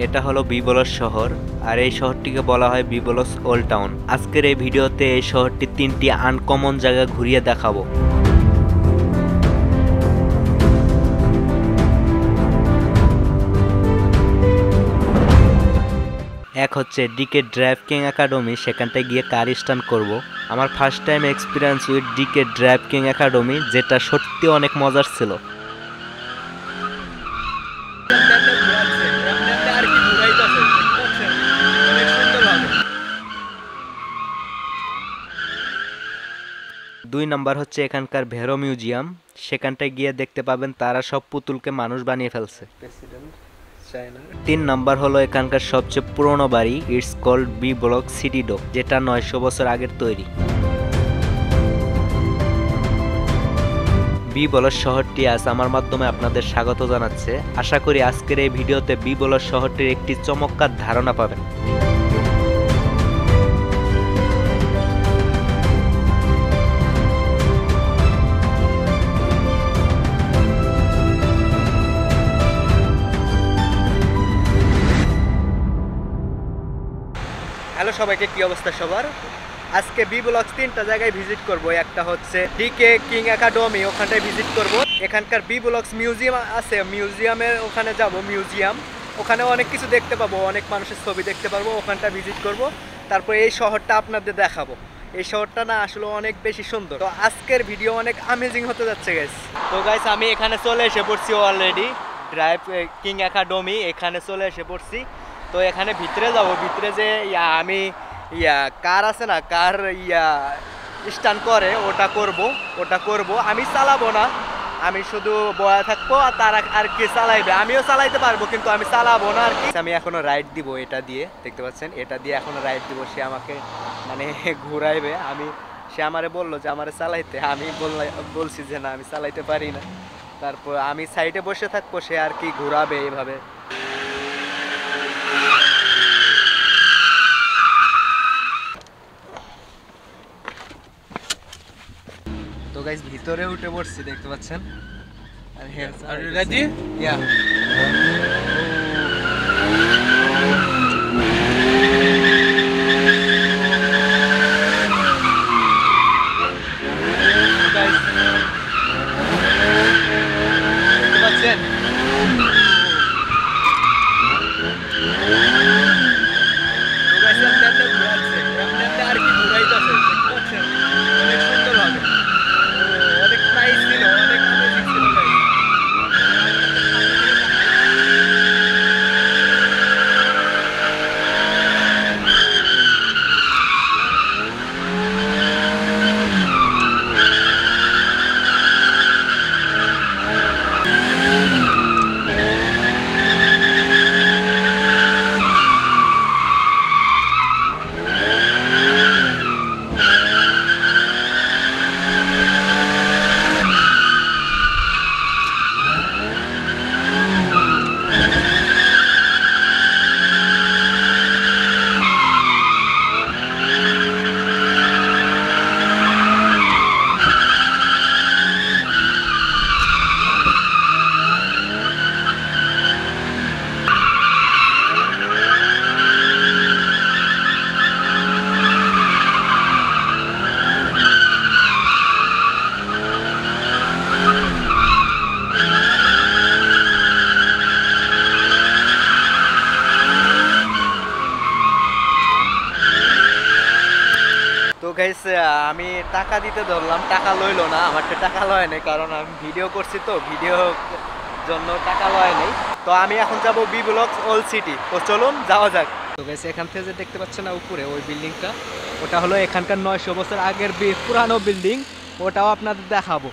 এটা হলো বিবলস শহর, আর এই শহরটিকে বলা হয় বিবলস ওল্ড টাউন। আজকের এই ভিডিওতে এই শহরটির 3টি আনকমন জায়গা ঘুরিয়ে দেখাবো। এক হচ্ছে ডিকে ড্রাইভিং একাডেমি, সেখানটায় গিয়ে কার স্টান্ট করব। আমার first time experience with DK driving academy, যেটা সত্যি অনেক মজার ছিল। দুই নাম্বার হচ্ছে এখানকার ভেরো মিউজিয়াম, সেখানটায় গিয়ে দেখতে পাবেন তারা সব পুতুলকে মানুষ বানিয়ে ফেলছে। 3 নাম্বার হলো এখানকার সবচেয়ে পুরনো বাড়ি, it's called B block city dock, যেটা 900 বছর আগের তৈরি। বি বলস শহরটি আজ আমার মাধ্যমে আপনাদের স্বাগত জানাচ্ছে। আশা করি আজকের এই ভিডিওতে বি বলস শহরটির একটি চমৎকার ধারণা পাবেন। হ্যালো সবাইকে, কি অবস্থা সবার? আজকে বি ব্লক 3টা জায়গায় ভিজিট করব। একটা হচ্ছে ডিকে কিং একাডেমি, ওখানটায় ভিজিট করব। এখানকার বি ব্লকস মিউজিয়াম আছে, মিউজিয়ামে ওখানে যাব। মিউজিয়াম ওখানে অনেক কিছু দেখতে পাবো, অনেক মানুষের ছবি দেখতে পারবো, ওখানটা ভিজিট করব। তারপর এই শহরটা আপনাদের দেখাবো। এই শহরটা না আসলে অনেক বেশি সুন্দর। তো আজকের ভিডিও অনেক আমেজিং হতে যাচ্ছে গাইস। তো গাইস আমি এখানে চলে এসে পড়ছি অলরেডি, ড্রাইভ কিং একাডেমি এখানে চলে এসে পড়ছি। তো এখানে ভিতরে যাব, ভিতরে যে আমি কার আছে না, কার স্টান্ট করে ওটা করব। আমি চালাবো না, আমি শুধু বয়া থাকবো, আর তারা আর কি চালাইবে। আমিও চালাইতে পারবো কিন্তু আমি চালাবো না আর কি। আমি এখনো রাইড দিব, এটা দিয়ে দেখতে পাচ্ছেন, এটা দিয়ে এখনো রাইড দিব। সে আমাকে মানে ঘুরাইবে। সে আমারে বললো যে আমারে চালাইতে, আমি বলছি যে না আমি চালাইতে পারি না। তারপর আমি সাইডে বসে থাকবো, সে আর কি ঘুরাবে এইভাবে। তো গাইস ভিতরে উঠে পড়ছি, দেখতে পাচ্ছেন। আর রেডি? ইয়া। দেখতে পাচ্ছেন? তো গাইস এমনি ঘুরাচ্ছে, এমনি আর কি ঘুরাইতেছে, দেখতে পাচ্ছেন? অনেক সুন্দর হবে। অনেক প্রাইস ছিল, অনেক অ্যামেজিং ছিল গাইস। তো গাইস আমি টাকা দিতে ধরলাম, টাকা লইলো না, আমার তো টাকা লয় নাই, কারণ আমি ভিডিও করছি, তো ভিডিও জন্য টাকা লয় নাই। তো আমি এখন যাব বি ব্লক ওল্ড সিটি। তো চলুন যাওয়া যাক। তো গাইস এখান থেকে যে দেখতে পাচ্ছেন না উপরে ওই বিল্ডিংটা, ওটা হলো এখানকার 900 বছর আগের পুরানো বিল্ডিং, ওটাও আপনাদের দেখাবো।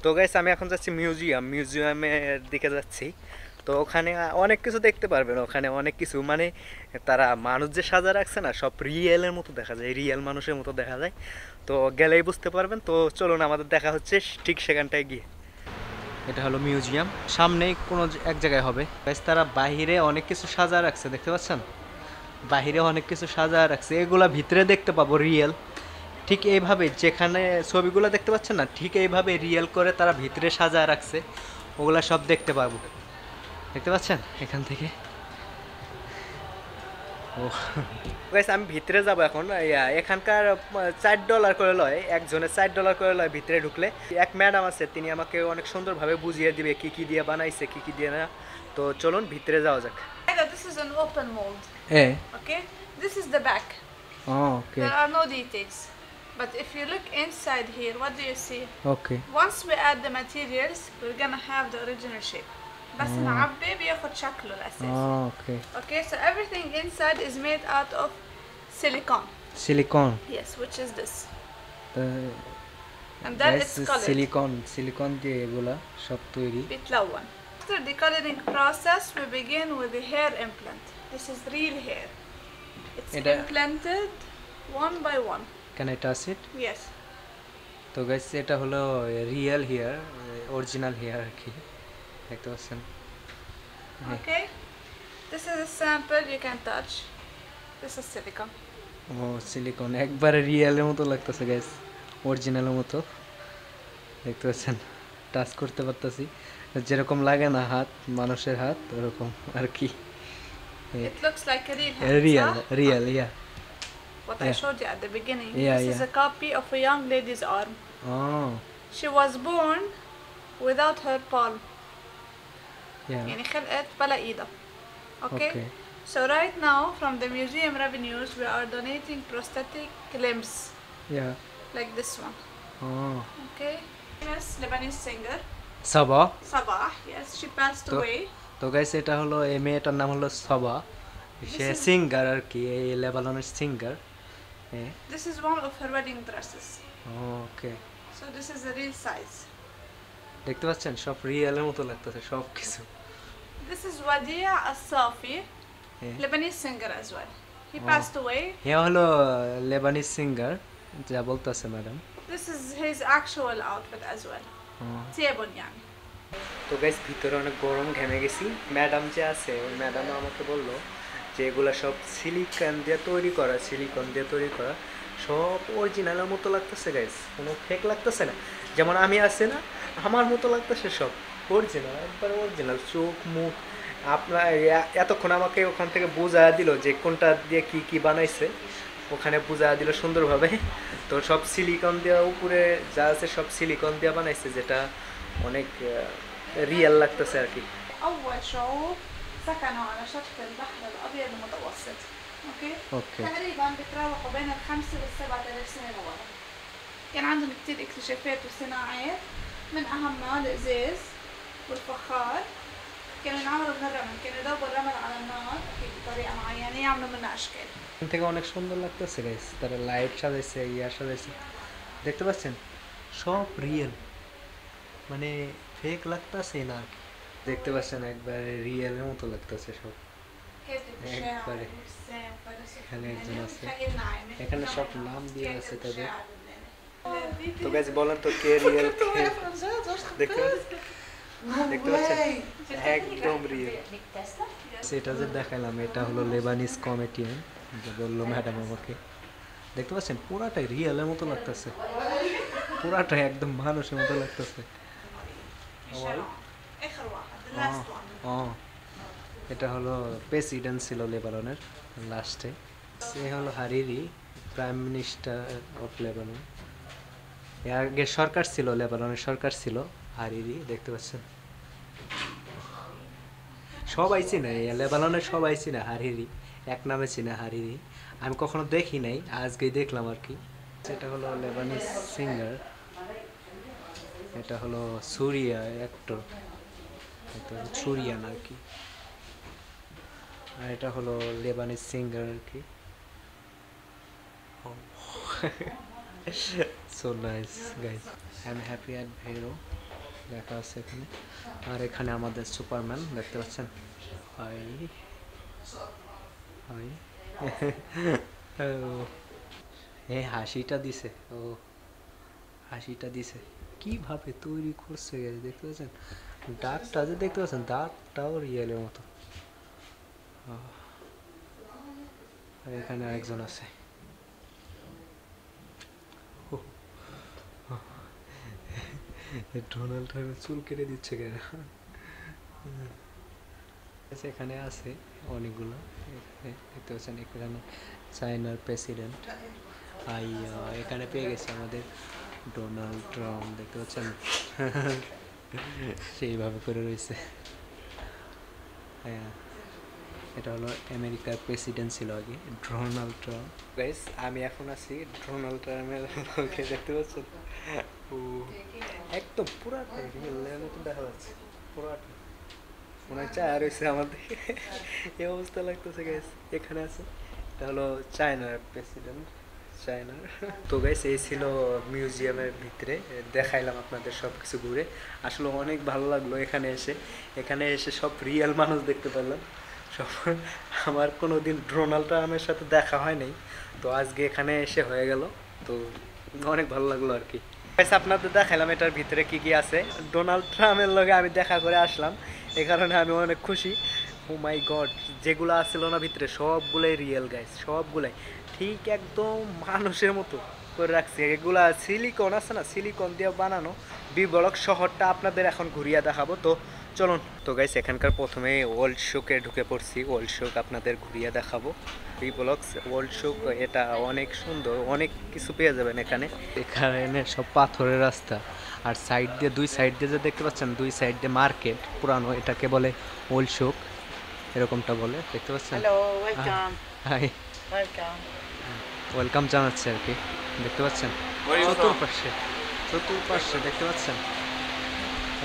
তো গাইস আমি এখন যাচ্ছি মিউজিয়ামের দিকে যাচ্ছি। তো ওখানে অনেক কিছু দেখতে পারবেন, ওখানে অনেক কিছু মানে তারা মানুষ যে সাজা রাখছে না, সব রিয়েলের মতো দেখা যায়, রিয়েল মানুষের মতো দেখা যায়। তো গেলেই বুঝতে পারবেন। তো চলুন আমাদের দেখা হচ্ছে ঠিক সেখানটায় গিয়ে। এটা হলো মিউজিয়াম, সামনেই কোনো এক জায়গায় হবে। তারা বাহিরে অনেক কিছু সাজা রাখছে, দেখতে পাচ্ছেন? বাহিরে অনেক কিছু সাজা রাখছে, এগুলা ভিতরে দেখতে পাবো রিয়েল। ঠিক এইভাবে যেখানে ছবিগুলো দেখতে পাচ্ছেন না, ঠিক এইভাবে রিয়েল করে তারা ভিতরে সাজা রাখছে, ওগুলা সব দেখতে পাবো। দেখতে পাচ্ছেন এখান থেকে? ও গাইস আমি ভিতরে যাব এখন। এখানকার $4 করে লয়, একজনের $4 করে লয় ভিতরে ঢুকলে। এক ম্যাডাম আছে, তিনি আমাকে অনেক সুন্দরভাবে বুঝিয়ে দিবে কি কি দিয়ে বানাইছে কি কি দিয়ে না। তো চলুন ভিতরে যাওয়া যাক। This is an open mold. হ্যাঁ। Okay, this is the back. Okay There are no details. But if you look inside here, what do you see? Okay Once we add the materials, we're gonna have the original shape. بس نعبي بياخد شكله الأساسي. Okay Okay, so everything inside is made out of silicone. Silicone. Yes, which is this. And then it's colored. Silicone দিয়ে এগুলা সব তৈরি। بيتلون. After the coloring process, we begin with the hair implant. This is real hair. It's implanted one by one. Can I touch it? Yes. তো guys এটা হলো real hair, original hair আর কি, দেখতে পাচ্ছেন। Okay. This is a sample you can touch. This is silicone. ও silicone, একবারে রিয়েলের মতো লাগতেছে গাইস, অরিজিনালের মতো দেখতে পাচ্ছেন। টাচ করতে পারতেছি, যেরকম লাগে না হাত, মানুষের হাত ওরকম আর কি। It looks like a real hand. Real, yeah. What I showed you at the beginning. Yeah, This is a copy of a young lady's arm. Oh. She was born without her palm. Yeah. يعني خلقت بلا إيدها. Okay? Okay. So right now, from the museum revenues, we are donating prosthetic limbs. Yeah. Like this one. Oh. Okay? Famous Lebanese singer. Saba. Sabah, yes, she passed away. তো guys এটা হলো, এই মেয়েটার নাম হলো সাবা, সে singer আর কি, এই লেবাননের singer. This is one of her wedding dresses. Okay. So this is the real size. দেখতে পাচ্ছেন সব রিয়েলের মতো লাগতেছে সব কিছু। This is Wadia As-Safi, Lebanese singer as well. He passed away. হে হলো লেবানিজ সিঙ্গার যা বলতেছে madam. This is his actual outfit as well. Tiyabun yani. তো গাইস ভিতরে অনেক গরম, ঘেমে গেছি। ম্যাডাম যে আছে ওই ম্যাডামও আমাকে বললো যে এগুলা সব সিলিকন দিয়ে তৈরি করা, সব অরিজিনালের মতো লাগতেছে গাইস, কোনো ফেক লাগতেছে না। যেমন আমি আছে না, আমার মতো লাগতেছে সব অরিজিনাল, একবার অরিজিনাল, চোখ মুখ। আপনার এতক্ষণ আমাকে ওখান থেকে বোঝায়া দিল যে কোনটা দিয়ে কি কি বানাইছে, ওখানে বোঝায়া দিল সুন্দরভাবে। তো সব সিলিকন দেওয়া, উপরে যা আছে সব সিলিকন দিয়ে বানাইছে, যেটা অনেক রিয়েল লাগতেছে আর কি। أول شعوب سكنوا على شط البحر الأبيض المتوسط. أوكي؟ تقريبا بتراوحوا بين ال5 وال7,000 سنة لورا. كان عندهم كتير اكتشافات وصناعات، من أهمها الإزاز والفخار. كانوا ينعملوا من الرمل، كانوا يذوبوا الرمل على النار بطريقة معينة يعملوا منها أشكال. থেকে অনেক সুন্দর লাগতেছে গাইস, তারা লাইট সাজাইছে, সাজাইছে, দেখতে পাচ্ছেন সব রিয়েল, মানে ফেক লাগতেছে না আর কি। দেখতে পাচ্ছেন একবারে রিয়েলের মতো লাগতেছে সব একবারে। এখানে একজন আছে, এখানে সব নাম দিয়ে আছে তাদের। তো গাইস বলেন তো কে রিয়েল, দেখতে পাচ্ছেন একদম রিয়েল। সেটা যে দেখালাম এটা হলো লেবানিজ কমেডিয়ান, যে বললো ম্যাডাম আমাকে, দেখতে পাচ্ছেন পুরাটাই রিয়েলের মতো লাগতেছে, পুরাটাই একদম মানুষের মতো লাগতেছে। এটা হলো প্রেসিডেন্ট ছিল লেবাননের লাস্টে। সে হলো Hariri, prime minister of Lebanon. এর আগে সরকার ছিল, লেবাননের সরকার ছিল হারিরি, দেখতে পাচ্ছেন সবাই চিনে, লেবাননের সবাই চিনে হারিরি, এক নামে চিনে হারিরি। আমি কখনো দেখি নাই, আজকেই দেখলাম আর কি। এটা হলো লেবানিজ সিঙ্গার, এটা হলো সুরিয়া অ্যাক্টর, এটা সুরিয়ান আর কি। আর এটা হলো লেবানিজ সিঙ্গার আর কি। So nice guys, I am happy at Vero, দেখা আছে এখানে। আর এখানে আমাদের সুপারম্যান দেখতে পাচ্ছেন, হাই হাই। এই হাসিটা দিছে, ও হাসিটা দিছে কিভাবে তৈরি করছে দেখতে পাচ্ছেন, দাঁতটা যে দেখতে পাচ্ছেন, দাঁতটাও রিয়েলের মতো। এখানে আরেকজন আছে, ডোনাল্ড ট্রাম্পের চুল কেটে দিচ্ছে কেন? এখানে আছে অনেকগুলো, দেখতে পাচ্ছেন এখানে চায়নার প্রেসিডেন্ট এখানে পেয়ে গেছে আমাদের ডোনাল্ড ট্রাম্প, দেখতে পাচ্ছেন সেইভাবে করে রয়েছে। হ্যাঁ, এটা হলো আমেরিকার প্রেসিডেন্ট ছিল আগে ডোনাল্ড ট্রাম্প। গাইস আমি এখন আছি ডোনাল্ড ট্রাম্পের লোকে, দেখতে পাচ্ছেন একদম পুরাটা রিয়েলের মতো দেখা যাচ্ছে, পুরাটা মনে হয় চায় রয়েছে আমাদের এই অবস্থা লাগতেছে। গাইস এখানে আছে, এটা হলো চায়নার প্রেসিডেন্ট, চায়নার। তো গাইস এই ছিল মিউজিয়ামের ভিতরে, দেখাইলাম আপনাদের সব কিছু ঘুরে, আসলে অনেক ভালো লাগলো এখানে এসে সব রিয়েল মানুষ দেখতে পেলাম সব। আমার কোনো দিন ডোনাল্ড ট্রাম্পের সাথে দেখা হয় নাই, তো আজকে এখানে এসে হয়ে গেল, তো অনেক ভালো লাগলো আর কি। আপনাদের দেখাইলাম এটার ভিতরে কি কি আছে। ডোনাল্ড ট্রাম্পের লগে আমি দেখা করে আসলাম, এই কারণে আমি অনেক খুশি। ও মাই গড, যেগুলো আসছিল না ভিতরে সবগুলোই রিয়েল গাইস, সবগুলাই ঠিক একদম মানুষের মতো করে রাখছে। এগুলা সিলিকন আছে না, সিলিকন দিয়ে বানানো। বি ব্লক শহরটা আপনাদের এখন ঘুরিয়ে দেখাবো, তো চলুন। তো গাইস এখানকার প্রথমে ওল্ড শোকে ঢুকে পড়ছি, ওল্ড শোক আপনাদের ঘুরিয়ে দেখাবো। বি ব্লকস ওল্ড শোক, এটা অনেক সুন্দর, অনেক কিছু পেয়ে যাবেন এখানে। এখানে সব পাথরের রাস্তা, আর সাইড দিয়ে দুই সাইড দিয়ে যে দেখতে পাচ্ছেন, দুই সাইড দিয়ে মার্কেট পুরানো, এটাকে বলে ওল্ড শোক, এরকমটা বলে, দেখতে পাচ্ছেন। Hello, welcome. Hi, welcome. Welcome জানাচ্ছে আর কি, দেখতে পাচ্ছেন চতুর্পাশে দেখতে পাচ্ছেন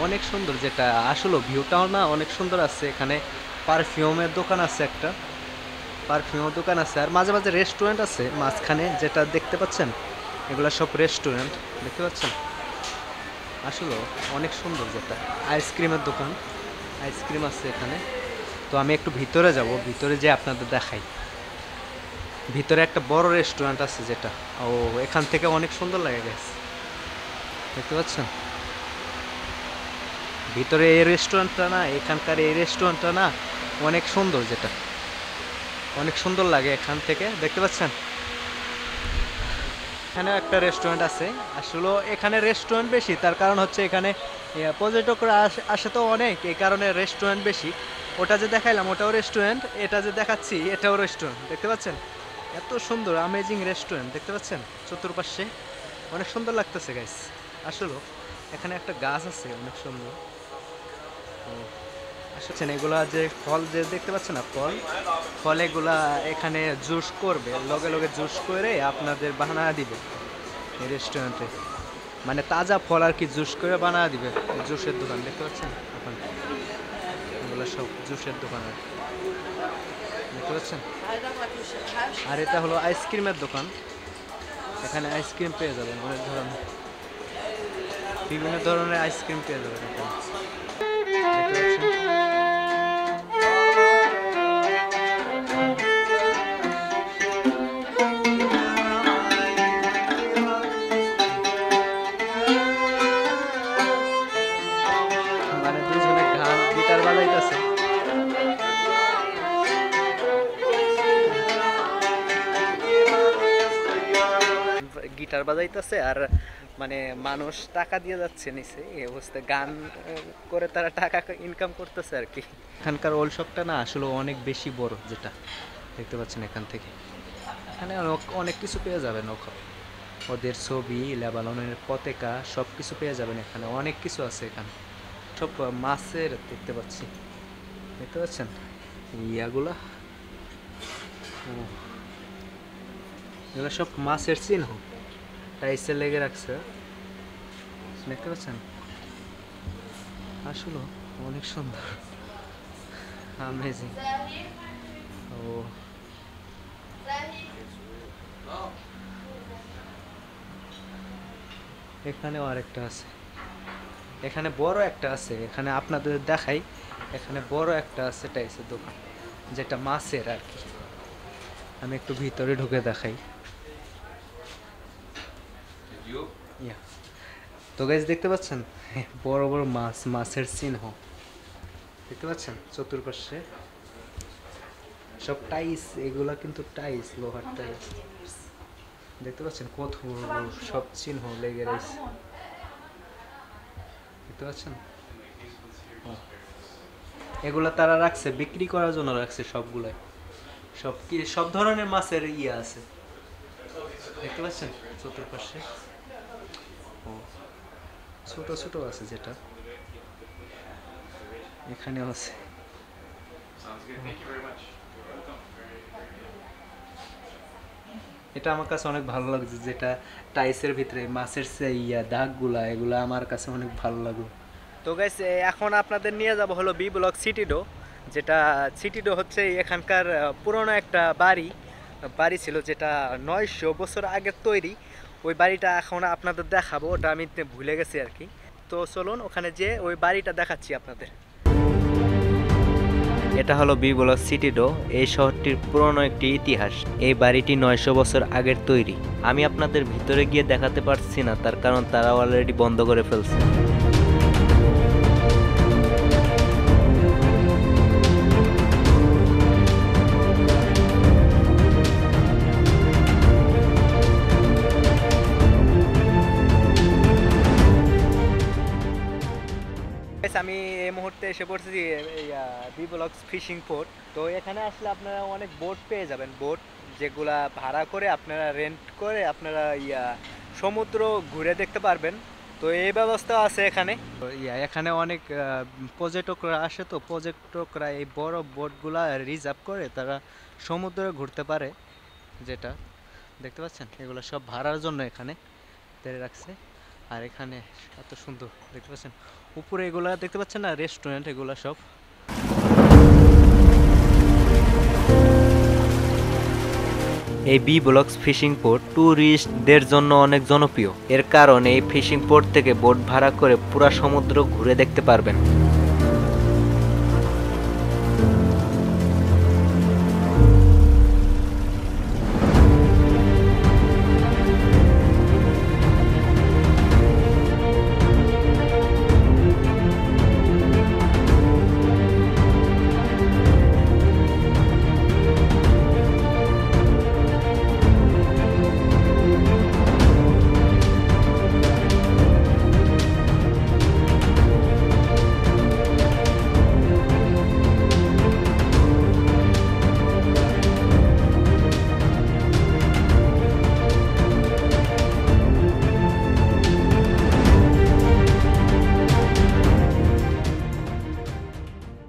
অনেক সুন্দর, যেটা আসলে ভিউটাও না অনেক সুন্দর আছে। এখানে পারফিউমের দোকান আছে, একটা পারফিউমের দোকান আছে, আর মাঝে মাঝে রেস্টুরেন্ট আছে মাঝখানে, যেটা দেখতে পাচ্ছেন এগুলো সব রেস্টুরেন্ট, দেখতে পাচ্ছেন আসলে অনেক সুন্দর। যেটা আইসক্রিমের দোকান, আইসক্রিম আছে এখানে। তো আমি একটু ভিতরে যাব, ভিতরে যে আপনাদের দেখাই। ভিতরে একটা বড় রেস্টুরেন্ট আছে, যেটা এখান থেকে অনেক সুন্দর লাগে গেছে, দেখতে পাচ্ছেন ভিতরে এই রেস্টুরেন্টটা না, এখানকার এই রেস্টুরেন্টটা না অনেক সুন্দর, যেটা অনেক সুন্দর লাগে এখান থেকে, দেখতে পাচ্ছেন। এখানেও একটা রেস্টুরেন্ট আছে, আসলে এখানে রেস্টুরেন্ট বেশি, তার কারণ হচ্ছে এখানে পর্যটকরা আসে তো অনেক, এই কারণে রেস্টুরেন্ট বেশি। ওটা যে দেখাইলাম ওটাও রেস্টুরেন্ট, এটা যে দেখাচ্ছি এটাও রেস্টুরেন্ট, দেখতে পাচ্ছেন এত সুন্দর অ্যামেজিং রেস্টুরেন্ট, দেখতে পাচ্ছেন চতুর্পাশে অনেক সুন্দর লাগতেছে গাইস। আসলে এখানে একটা গাছ আছে অনেক সুন্দর। আসছেন এগুলা যে ফল যে দেখতে পাচ্ছেন না, ফল এগুলা এখানে জুস করবে, লগে লগে জুস করে আপনাদের বানা দিবে এই রেস্টুরেন্টে, মানে তাজা ফল আর কি জুস করে বানা দিবে। জুসের দোকান দেখতে পাচ্ছেন ওখানে, এগুলো সব জুসের দোকান আর দেখতে পাচ্ছেন। আর এটা হলো আইসক্রিমের দোকান, এখানে আইসক্রিম পেয়ে যাবেন অনেক ধরনের, বিভিন্ন ধরনের আইসক্রিম পেয়ে যাবেন এখানে, দেখতে পাচ্ছেন। মানে দুজনে গান গিটার বাজাইতেছে, গিটার বাজাইতেছে, আর মানে মানুষ টাকা দিয়ে যাচ্ছে নিচে, এই অবস্থায় গান করে তারা টাকা ইনকাম করতেছে আর কি। এখানকার ওল্ড শপটা না আসলে অনেক বেশি বড়, যেটা দেখতে পাচ্ছেন এখান থেকে। এখানে অনেক কিছু পেয়ে যাবেন, ওদের ছবি, লেবাননের পতাকা সব কিছু পেয়ে যাবেন এখানে, অনেক কিছু আছে এখানে। সব মাছের দেখতে পাচ্ছি, দেখতে পাচ্ছেন ইয়াগুলা, এগুলো সব মাছের চিহ্ন, টাইসে লেগে রাখছে, দেখতে পাচ্ছেন আসলে অনেক সুন্দর, অ্যামেজিং। এখানেও আরেকটা আছে, এখানে বড় একটা আছে, এখানে আপনাদের দেখাই, এখানে বড় একটা আছে টাইসের দোকান, যেটা মাছের আর কি। আমি একটু ভিতরে ঢুকে দেখাই। তো গাইস দেখতে পাচ্ছেন বড় বড় মাছ, মাছের চিহ্ন দেখতে পাচ্ছেন চতুর্পাশে, সব টাইস, এগুলা কিন্তু টাইস, লোহার টাইস, দেখতে পাচ্ছেন কত সব চিহ্ন লেগে রয়েছে, দেখতে পাচ্ছেন। এগুলো তারা রাখছে বিক্রি করার জন্য রাখছে সবগুলাই। সব ধরনের মাছের ইয়ে আছে, দেখতে পাচ্ছেন চতুর্পাশে। ও ছোট ছোট আছে, যেটা এখানেও আছে। এটা আমার কাছে অনেক ভালো লাগছে, যেটা টাইসের ভিতরে মাছের দাগগুলা, এগুলা আমার কাছে অনেক ভালো লাগলো। তো গাইস এখন আপনাদের নিয়ে যাব হলো বি ব্লক সিটিডো, যেটা সিটিডো হচ্ছে এখানকার পুরনো একটা বাড়ি ছিল, যেটা 900 বছর আগের তৈরি। ওই বাড়িটা এখন আপনাদের দেখাবো, ওটা আমি ভুলে গেছি আর কি। তো চলুন ওখানে যে ওই বাড়িটা দেখাচ্ছি আপনাদের। এটা হলো বি ব্লক সিটিডো, এই শহরটির পুরনো একটি ইতিহাস। এই বাড়িটি 900 বছর আগের তৈরি। আমি আপনাদের ভিতরে গিয়ে দেখাতে পারছি না, তার কারণ তারা অলরেডি বন্ধ করে ফেলছে। আমি এই মুহূর্তে এসে পড়ছি বি ব্লকস ফিশিং পোর্ট। তো এখানে আসলে আপনারা অনেক বোট পেয়ে যাবেন, বোট যেগুলা ভাড়া করে আপনারা রেন্ট করে আপনারা সমুদ্র ঘুরে দেখতে পারবেন। তো এই ব্যবস্থা আছে এখানে। এখানে অনেক পর্যটকরা আসে, তো পর্যটকরা এই বড় বোটগুলা রিজার্ভ করে তারা সমুদ্রে ঘুরতে পারে, যেটা দেখতে পাচ্ছেন। এগুলো সব ভাড়ার জন্য এখানে রাখছে। আর এখানে এত সুন্দর দেখতে পাচ্ছেন, উপরে এগুলা দেখতে পাচ্ছেন না, রেস্টুরেন্ট এগুলা সব। এই বি ব্লকস ফিশিং পোর্ট ট্যুরিস্টদের জন্য অনেক জনপ্রিয়। এর কারণ এই ফিশিং পোর্ট থেকে বোট ভাড়া করে পুরা সমুদ্র ঘুরে দেখতে পারবেন।